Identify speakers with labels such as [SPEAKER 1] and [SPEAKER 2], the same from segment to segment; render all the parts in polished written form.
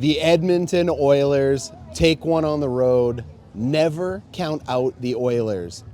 [SPEAKER 1] The Edmonton Oilers take one on the road. Never count out the Oilers.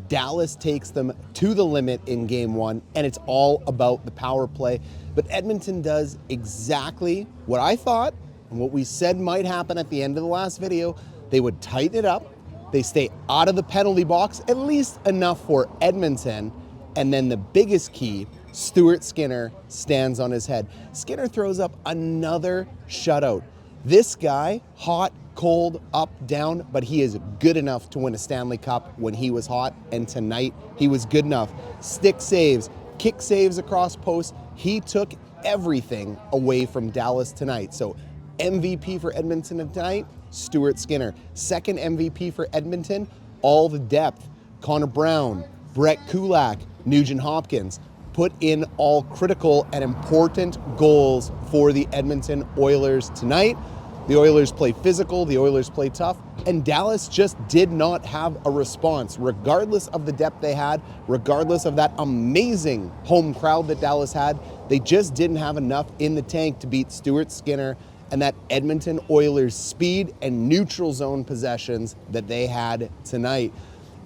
[SPEAKER 1] Dallas takes them to the limit in game one, and it's all about the power play. But Edmonton does exactly what I thought and what we said might happen at the end of the last video. They would tighten it up. They stay out of the penalty box, at least enough for Edmonton. And then the biggest key, Stuart Skinner stands on his head. Skinner throws up another shutout. This guy, hot, cold, up, down, but he is good enough to win a Stanley Cup when he was hot, and tonight he was good enough. Stick saves, kick saves across posts. He took everything away from Dallas tonight. So MVP for Edmonton tonight, Stuart Skinner. Second MVP for Edmonton, all the depth. Connor Brown, Brett Kulak, Nugent-Hopkins put in all critical and important goals for the Edmonton Oilers tonight. The Oilers play physical, the Oilers play tough, and Dallas just did not have a response, regardless of the depth they had, regardless of that amazing home crowd that Dallas had. They just didn't have enough in the tank to beat Stuart Skinner and that Edmonton Oilers speed and neutral zone possessions that they had tonight.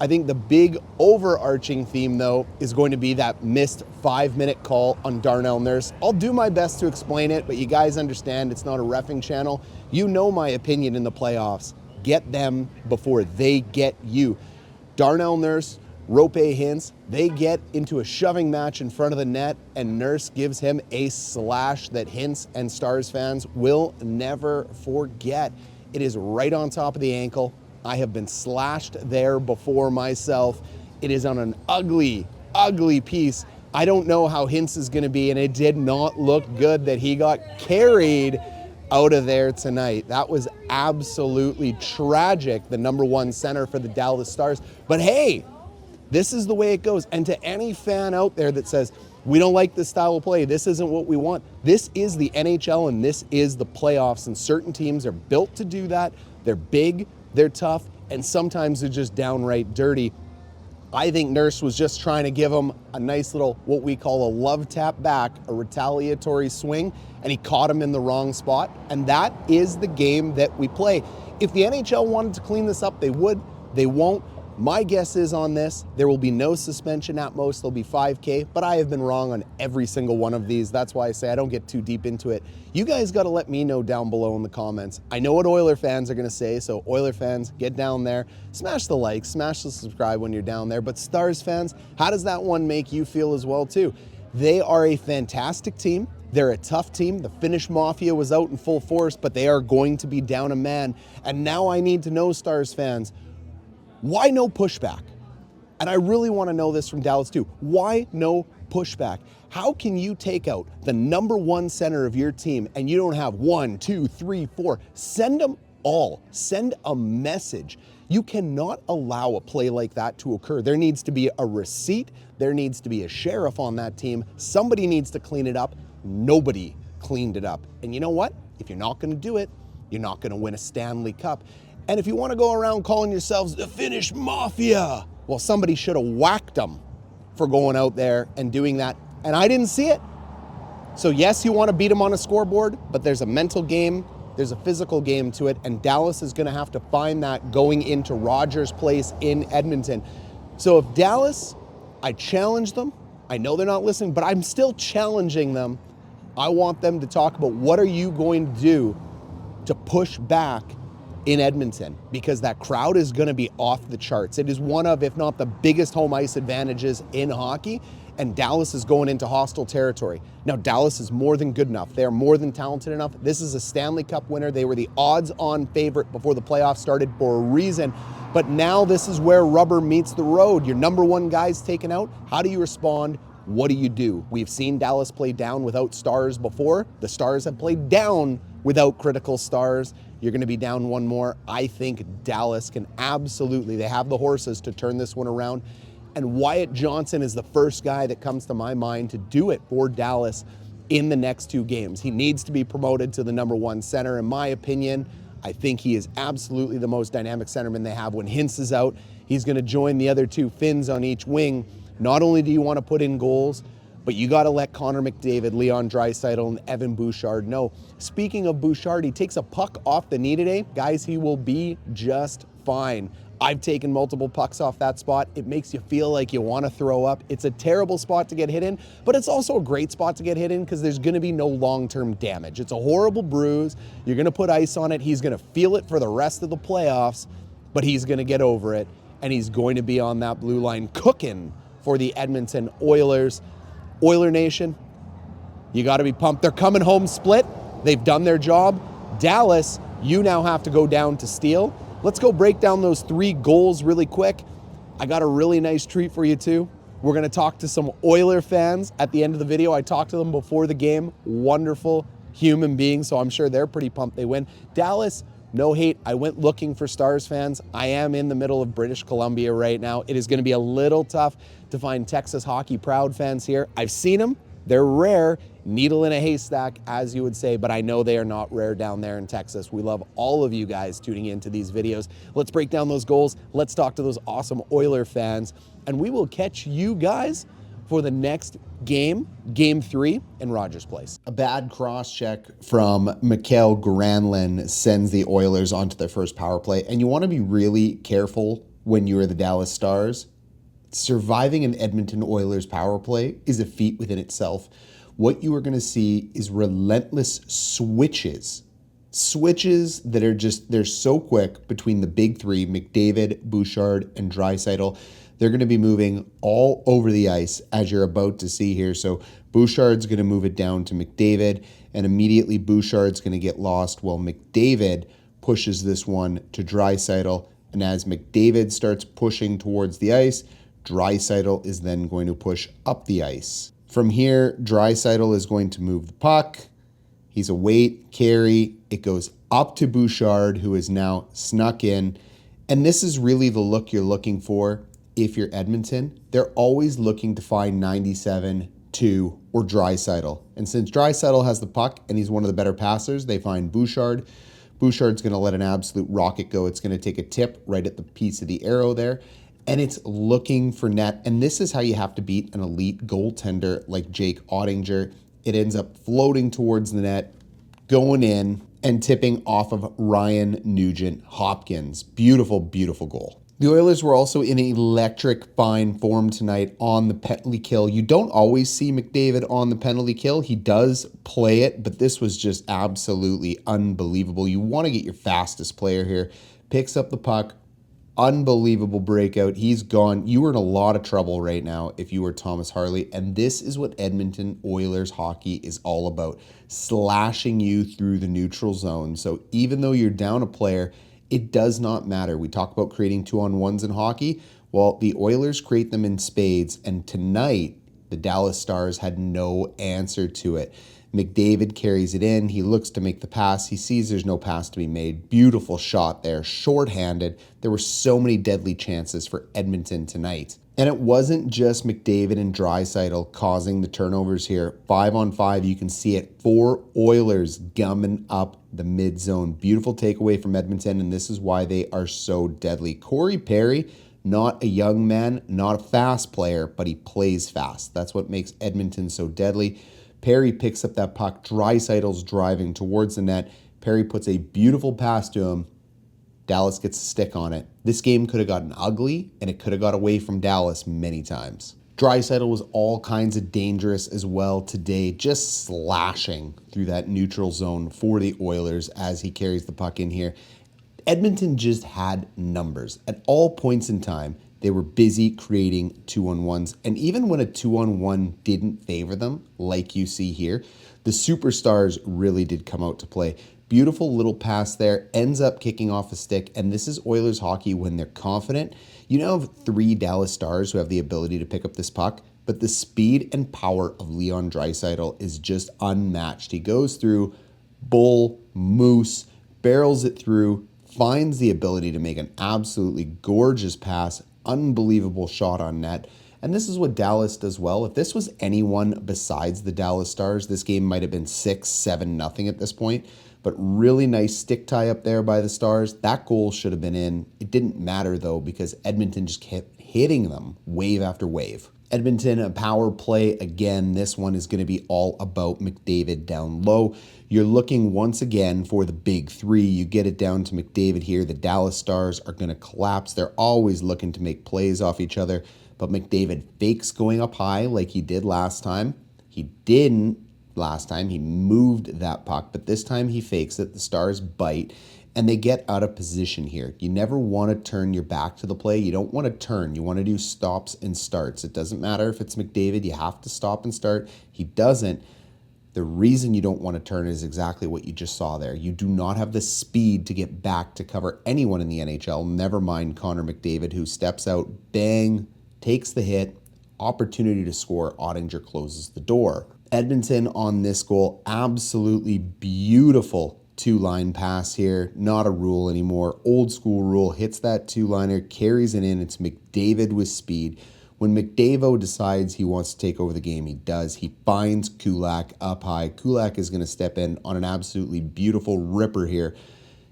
[SPEAKER 1] I think the big overarching theme, though, is going to be that missed 5-minute call on Darnell Nurse. I'll do my best to explain it, but you guys understand it's not a reffing channel. You know my opinion in the playoffs. Get them before they get you. Darnell Nurse, Rope Hintz, they get into a shoving match in front of the net, and Nurse gives him a slash that Hintz and Stars fans will never forget. It is right on top of the ankle. I have been slashed there before myself. It is on an ugly, ugly piece. I don't know how Hintz is going to be, and it did not look good that he got carried out of there tonight. That was absolutely tragic, the number one center for the Dallas Stars. But hey, this is the way it goes. And to any fan out there that says, we don't like this style of play, this isn't what we want, this is the NHL and this is the playoffs, and certain teams are built to do that. They're big, they're tough, and sometimes they're just downright dirty. I think Nurse was just trying to give him a nice little, what we call a love tap back, a retaliatory swing, and he caught him in the wrong spot. And that is the game that we play. If the NHL wanted to clean this up, they would. They won't. My guess is on this, there will be no suspension at most. There'll be 5K, but I have been wrong on every single one of these. That's why I say I don't get too deep into it. You guys got to let me know down below in the comments. I know what Oiler fans are going to say, so Oiler fans, get down there. Smash the like, smash the subscribe when you're down there. But Stars fans, how does that one make you feel as well too? They are a fantastic team. They're a tough team. The Finnish Mafia was out in full force, but they are going to be down a man. And now I need to know, Stars fans, why no pushback? And I really want to know this from Dallas too. Why no pushback? How can you take out the number one center of your team and you don't have 1, 2, 3, 4? Send them all. Send a message. You cannot allow a play like that to occur. There needs to be a receipt. There needs to be a sheriff on that team. Somebody needs to clean it up. Nobody cleaned it up. And you know what? If you're not going to do it, you're not going to win a Stanley Cup. And if you want to go around calling yourselves the Finnish Mafia, well, somebody should have whacked them for going out there and doing that. And I didn't see it. So yes, you want to beat them on a scoreboard, but there's a mental game, there's a physical game to it, and Dallas is going to have to find that going into Rogers Place in Edmonton. So if Dallas, I challenge them. I know they're not listening, but I'm still challenging them. I want them to talk about what are you going to do to push back in Edmonton, because that crowd is going to be off the charts. It is one of, if not the biggest home ice advantages in hockey, and Dallas is going into hostile territory. Now, Dallas is more than good enough. They are more than talented enough. This is a Stanley Cup winner. They were the odds-on favorite before the playoffs started for a reason, but now this is where rubber meets the road. Your number one guy's taken out. How do you respond? What do you do? We've seen Dallas play down without stars before. The Stars have played down without critical stars. You're going to be down one more. I think Dallas can absolutely, they have the horses to turn this one around. And Wyatt Johnston is the first guy that comes to my mind to do it for Dallas in the next two games. He needs to be promoted to the number one center. In my opinion, I think he is absolutely the most dynamic centerman they have. When Hintz is out, he's going to join the other two Finns on each wing. Not only do you want to put in goals, but you got to let Connor McDavid, Leon Draisaitl, and Evan Bouchard know. Speaking of Bouchard, he takes a puck off the knee today. Guys, he will be just fine. I've taken multiple pucks off that spot. It makes you feel like you want to throw up. It's a terrible spot to get hit in, but it's also a great spot to get hit in because there's going to be no long-term damage. It's a horrible bruise. You're going to put ice on it. He's going to feel it for the rest of the playoffs, but he's going to get over it, and he's going to be on that blue line cooking for the Edmonton Oilers. Oiler Nation, you got to be pumped. They're coming home split. They've done their job. Dallas, you now have to go down to steal. Let's go break down those 3 goals really quick. I got a really nice treat for you too. We're going to talk to some Oiler fans at the end of the video. I talked to them before the game. Wonderful human beings, so I'm sure they're pretty pumped they win. Dallas, no hate. I went looking for Stars fans. I am in the middle of British Columbia right now. It is going to be a little tough to find Texas hockey proud fans here. I've seen them. They're rare, needle in a haystack, as you would say, but I know they are not rare down there in Texas. We love all of you guys tuning into these videos. Let's break down those goals. Let's talk to those awesome Oiler fans, and we will catch you guys for the next game, Game 3 in Rogers Place. A bad cross-check from Mikael Granlund sends the Oilers onto their first power play, and you want to be really careful when you are the Dallas Stars. Surviving an Edmonton Oilers power play is a feat within itself. What you are going to see is relentless switches that are just, they're so quick between the big 3, McDavid, Bouchard, and Draisaitl. They're going to be moving all over the ice, as you're about to see here. So Bouchard's going to move it down to McDavid, and immediately Bouchard's going to get lost while McDavid pushes this one to Draisaitl. And as McDavid starts pushing towards the ice, Draisaitl is then going to push up the ice. From here, Draisaitl is going to move the puck. He's a weight carry. It goes up to Bouchard, who is now snuck in. And this is really the look you're looking for if you're Edmonton. They're always looking to find 97, 2, or Draisaitl. And since Draisaitl has the puck and he's one of the better passers, they find Bouchard. Bouchard's going to let an absolute rocket go. It's going to take a tip right at the piece of the arrow there. And it's looking for net. And this is how you have to beat an elite goaltender like Jake Oettinger. It ends up floating towards the net, going in, and tipping off of Ryan Nugent-Hopkins. Beautiful, beautiful goal. The Oilers were also in electric fine form tonight on the penalty kill. You don't always see McDavid on the penalty kill. He does play it, but this was just absolutely unbelievable. You want to get your fastest player here. Picks up the puck. Unbelievable breakout. He's gone. You are in a lot of trouble right now if you were Thomas Harley, and this is what Edmonton Oilers hockey is all about, slashing you through the neutral zone. So even though you're down a player, it does not matter. We talk about creating 2-on-1s in hockey. Well, the Oilers create them in spades, and tonight the Dallas Stars had no answer to it. McDavid carries it in. He looks to make the pass. He sees there's no pass to be made. Beautiful shot there, shorthanded. There were so many deadly chances for Edmonton tonight. And it wasn't just McDavid and Draisaitl causing the turnovers here. 5-on-5, you can see it. 4 Oilers gumming up the mid zone. Beautiful takeaway from Edmonton, and this is why they are so deadly. Corey Perry, not a young man, not a fast player, but he plays fast. That's what makes Edmonton so deadly. Perry picks up that puck. Draisaitl's driving towards the net. Perry puts a beautiful pass to him. Dallas gets a stick on it. This game could have gotten ugly, and it could have got away from Dallas many times. Draisaitl was all kinds of dangerous as well today, just slashing through that neutral zone for the Oilers as he carries the puck in here. Edmonton just had numbers. At all points in time, they were busy creating 2-on-1s. And even when a 2-on-1 didn't favor them, like you see here, the superstars really did come out to play. Beautiful little pass there, ends up kicking off a stick. And this is Oilers hockey when they're confident. You now have 3 Dallas Stars who have the ability to pick up this puck, but the speed and power of Leon Draisaitl is just unmatched. He goes through, bull, moose, barrels it through, finds the ability to make an absolutely gorgeous pass, unbelievable shot on net. And this is what Dallas does well. If this was anyone besides the Dallas Stars, this game might have been 6-7-0 at this point. But really nice stick tie up there by the Stars. That goal should have been in. It didn't matter though because Edmonton just kept hitting them wave after wave. Edmonton, a power play again. This one is going to be all about McDavid down low. You're looking once again for the big three. You get it down to McDavid here. The Dallas Stars are going to collapse. They're always looking to make plays off each other, but McDavid fakes going up high like he did last time. He didn't last time. He moved that puck, but this time he fakes it. The Stars bite, and they get out of position here. You never want to turn your back to the play. You don't want to turn. You want to do stops and starts. It doesn't matter if it's McDavid. You have to stop and start. He doesn't. The reason you don't want to turn is exactly what you just saw there. You do not have the speed to get back to cover anyone in the NHL, never mind Connor McDavid, who steps out, bang, takes the hit, opportunity to score. Oettinger closes the door. Edmonton on this goal, absolutely beautiful two-line pass here. Not a rule anymore. Old school rule. Hits that two-liner, carries it in. It's McDavid with speed. When McDavid decides he wants to take over the game, he does. He finds Kulak up high. Kulak is going to step in on an absolutely beautiful ripper here.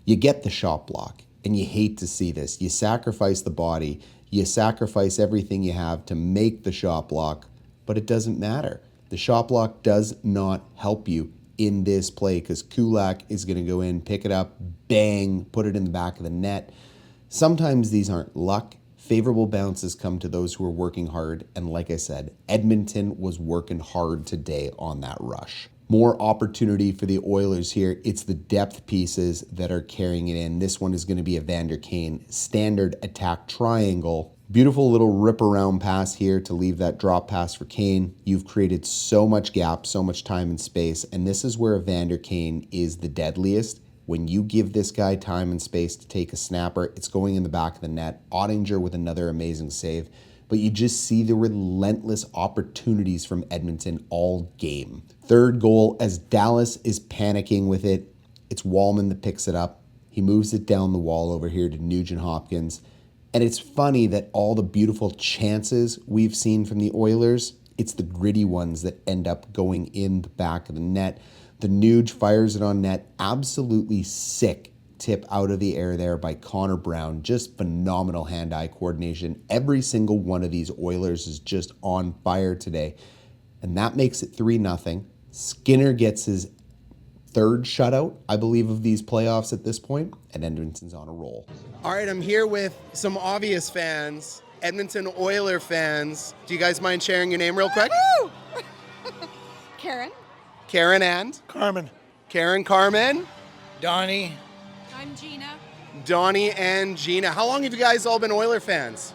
[SPEAKER 1] You get the shot block, and you hate to see this. You sacrifice the body. You sacrifice everything you have to make the shot block, but it doesn't matter. The shot block does not help you in this play because Kulak is going to go in, pick it up, bang, put it in the back of the net. Sometimes these aren't luck. Favorable bounces come to those who are working hard, and like I said, Edmonton was working hard today on that rush. More opportunity for the Oilers here. It's the depth pieces that are carrying it in. This one is going to be a Vander Kane standard attack triangle. Beautiful little rip around pass here to leave that drop pass for Kane. You've created so much gap, so much time and space, and this is where Vander Kane is the deadliest. When you give this guy time and space to take a snapper, it's going in the back of the net. Oettinger with another amazing save. But you just see the relentless opportunities from Edmonton all game. Third goal, as Dallas is panicking with it, it's Wallman that picks it up. He moves it down the wall over here to Nugent-Hopkins. And it's funny that all the beautiful chances we've seen from the Oilers, it's the gritty ones that end up going in the back of the net. The Nuge fires it on net. Absolutely sick tip out of the air there by Connor Brown. Just phenomenal hand-eye coordination. Every single one of these Oilers is just on fire today. And that makes it 3-0. Skinner gets his third shutout, I believe, of these playoffs at this point, and Edmonton's on a roll. All right, I'm here with some obvious fans, Edmonton Oiler fans. Do you guys mind sharing your name real quick?
[SPEAKER 2] Karen.
[SPEAKER 1] Karen and?
[SPEAKER 3] Carmen.
[SPEAKER 1] Karen, Carmen.
[SPEAKER 4] Donnie.
[SPEAKER 2] I'm Gina.
[SPEAKER 1] Donnie and Gina. How long have you guys all been Oiler fans?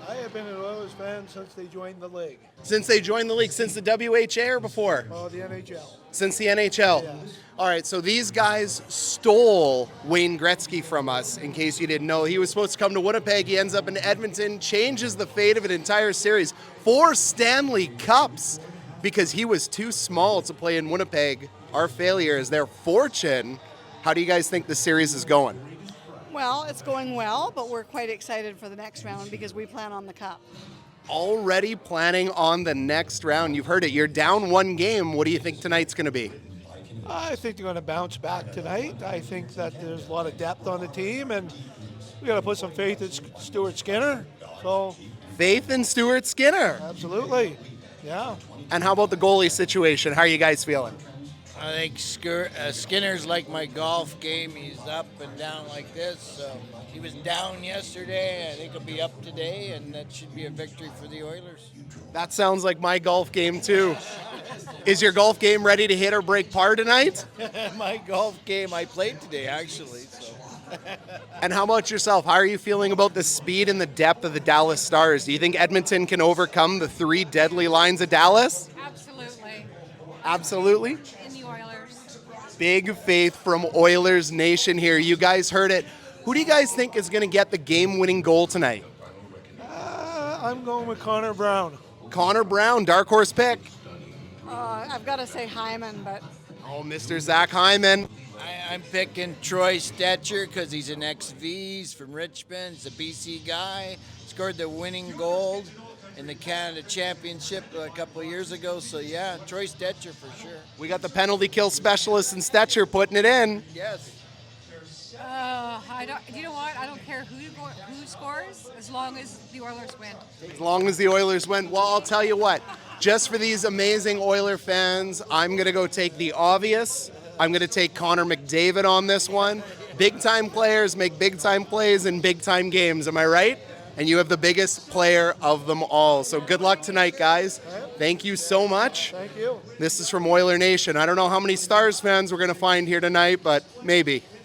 [SPEAKER 3] I have been an Oilers fan since they joined the league.
[SPEAKER 1] Since they joined the league, since the WHA or before?
[SPEAKER 3] Oh, the NHL.
[SPEAKER 1] Since the NHL?
[SPEAKER 3] Yes.
[SPEAKER 1] All right, so these guys stole Wayne Gretzky from us, in case you didn't know. He was supposed to come to Winnipeg. He ends up in Edmonton, changes the fate of an entire series. 4 Stanley Cups because he was too small to play in Winnipeg. Our failure is their fortune. How do you guys think the series is going?
[SPEAKER 2] Well, it's going well, but we're quite excited for the next round because we plan on the cup.
[SPEAKER 1] Already planning on the next round. You've heard it. You're down 1 game. What do you think tonight's going to be?
[SPEAKER 3] I think they're going to bounce back tonight. I think that there's a lot of depth on the team, and we got to put some faith in Stuart Skinner. So,
[SPEAKER 1] Faith in Stuart Skinner.
[SPEAKER 3] absolutely, yeah.
[SPEAKER 1] And how about the goalie situation? How are you guys feeling?
[SPEAKER 4] I think Skinner's like my golf game. He's up and down like this. So he was down yesterday. I think he'll be up today, and that should be a victory for the Oilers.
[SPEAKER 1] That sounds like my golf game too. Is your golf game ready to hit or break par tonight?
[SPEAKER 4] My golf game, I played today actually. So.
[SPEAKER 1] And how about yourself? How are you feeling about the speed and the depth of the Dallas Stars? Do you think Edmonton can overcome the 3 deadly lines of Dallas?
[SPEAKER 2] Absolutely.
[SPEAKER 1] Absolutely.
[SPEAKER 2] In the Oilers.
[SPEAKER 1] Big faith from Oilers Nation here. You guys heard it. Who do you guys think is going to get the game-winning goal tonight?
[SPEAKER 3] I'm going with Connor Brown.
[SPEAKER 1] Connor Brown, dark horse pick.
[SPEAKER 2] I've got to say Hyman, but
[SPEAKER 1] Oh, Mr. Zach Hyman.
[SPEAKER 4] I'm picking Troy Stetcher because he's an XV. He's from Richmond. He's a BC guy. Scored the winning goal in the Canada Championship a couple of years ago. So, yeah, Troy Stetcher for sure.
[SPEAKER 1] We got the penalty kill specialist in Stetcher putting it in.
[SPEAKER 4] Yes.
[SPEAKER 5] I don't. You know what? I don't care who scores, as long as the Oilers win.
[SPEAKER 1] As long as the Oilers win. Well, I'll tell you what. Just for these amazing Oiler fans, I'm going to go take the obvious. I'm going to take Connor McDavid on this one. Big-time players make big-time plays in big-time games. Am I right? And you have the biggest player of them all. So good luck tonight, guys. Thank you so much.
[SPEAKER 3] Thank you.
[SPEAKER 1] This is from Oiler Nation. I don't know how many Stars fans we're going to find here tonight, but maybe.